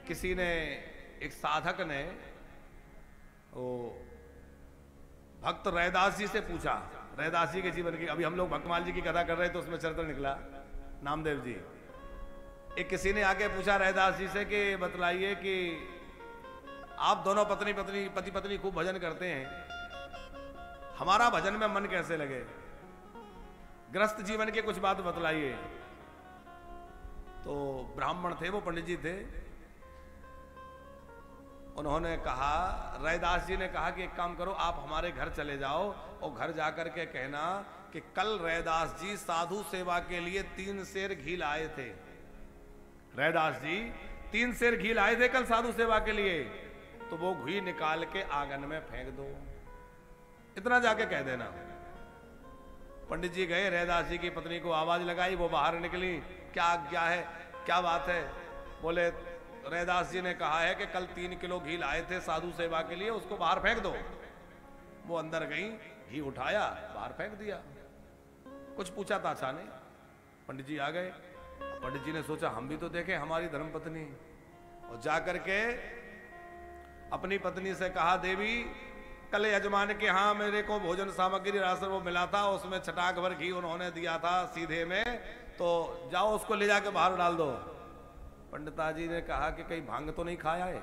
किसी ने, एक साधक ने वो भक्त रैदास जी से पूछा, रैदास जी के जीवन की, अभी हम लोग भक्तमाल जी की कथा कर रहे थे तो उसमें चरित्र निकला नामदेव जी। एक किसी ने आके पूछा रैदास जी से कि बतलाइए कि आप दोनों पति पत्नी खूब भजन करते हैं, हमारा भजन में मन कैसे लगे, गृहस्थ जीवन के कुछ बात बतलाइए। तो ब्राह्मण थे, वो पंडित जी थे, उन्होंने कहा, रैदास जी ने कहा कि एक काम करो, आप हमारे घर चले जाओ और घर जाकर के कहना कि कल रैदास जी साधु सेवा के लिए 3 सेर घी लाए थे। रैदास जी 3 सेर घी लाए थे कल साधु सेवा के लिए, तो वो घी निकाल के आंगन में फेंक दो, इतना जाके कह देना। पंडित जी गए, रैदास जी की पत्नी को आवाज लगाई, वो बाहर निकली, क्या आज्ञा है, क्या बात है? बोले रैदास जी ने कहा है कि कल 3 किलो घी लाए थे साधु सेवा के लिए, उसको बाहर फेंक दो। वो अंदर गई, घी उठाया, बाहर फेंक दिया। कुछ पूछा ताछा नहीं, पंडित जी आ गए। पंडित जी ने सोचा हम भी तो देखें हमारी धर्मपत्नी, और जाकर के अपनी पत्नी से कहा, देवी कल यजमान के यहाँ मेरे को भोजन सामग्री राशन वो मिला था, उसमें छटाक भर घी उन्होंने दिया था सीधे में, तो जाओ उसको ले जाके बाहर डाल दो। पंडिता जी ने कहा कि कहीं भांग तो नहीं खाया है?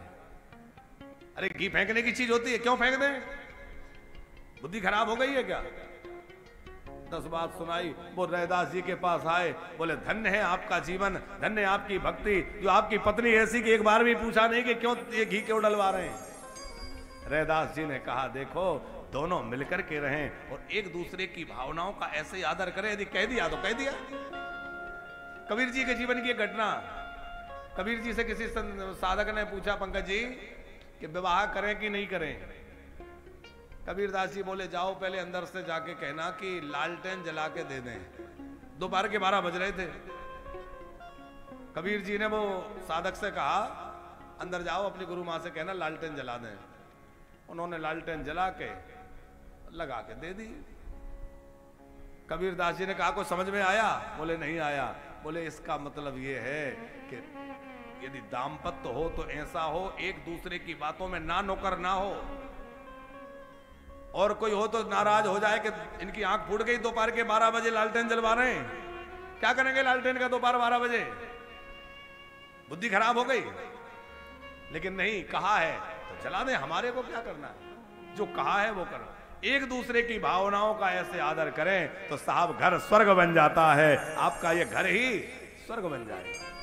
अरे घी फेंकने की चीज होती है, क्यों फेंक दें? बुद्धि खराब हो गई है क्या? 10 बात सुनाई। वो रैदास जी के पास आए, बोले धन्य है आपका जीवन, धन्य है आपकी भक्ति, जो आपकी पत्नी ऐसी कि एक बार भी पूछा नहीं कि क्यों ये घी क्यों डलवा रहे हैं। रैदास जी ने कहा, देखो दोनों मिलकर के रहें और एक दूसरे की भावनाओं का ऐसे आदर करें। यदि कह दिया तो कह दिया। कबीर जी के जीवन की एक घटना, कबीर जी से किसी साधक ने पूछा, पंकज जी कि विवाह करें कि नहीं करें? कबीरदास जी बोले, जाओ पहले अंदर से जाके कहना कि लालटेन जला के दे दें। दोपहर के 12 बज रहे थे। कबीर जी ने वो साधक से कहा, अंदर जाओ अपनी गुरु मां से कहना लालटेन जला दें। उन्होंने लालटेन जला के लगा के दे दी। कबीरदास जी ने कहा, कोई समझ में आया? बोले नहीं आया। बोले इसका मतलब ये है कि यदि दाम्पत्य हो तो ऐसा हो, एक दूसरे की बातों में ना नौकर ना हो, और कोई हो तो नाराज हो जाए कि इनकी आंख फूट गई, दोपहर के 12 बजे लालटेन जलवा रहे हैं, क्या करेंगे लालटेन का दोपहर 12 बजे? बुद्धि खराब हो गई। लेकिन नहीं, कहा है तो जला दे, हमारे को क्या करना है, जो कहा है वो करो। एक दूसरे की भावनाओं का ऐसे आदर करें तो साहब घर स्वर्ग बन जाता है। आपका ये घर ही स्वर्ग बन जाएगा।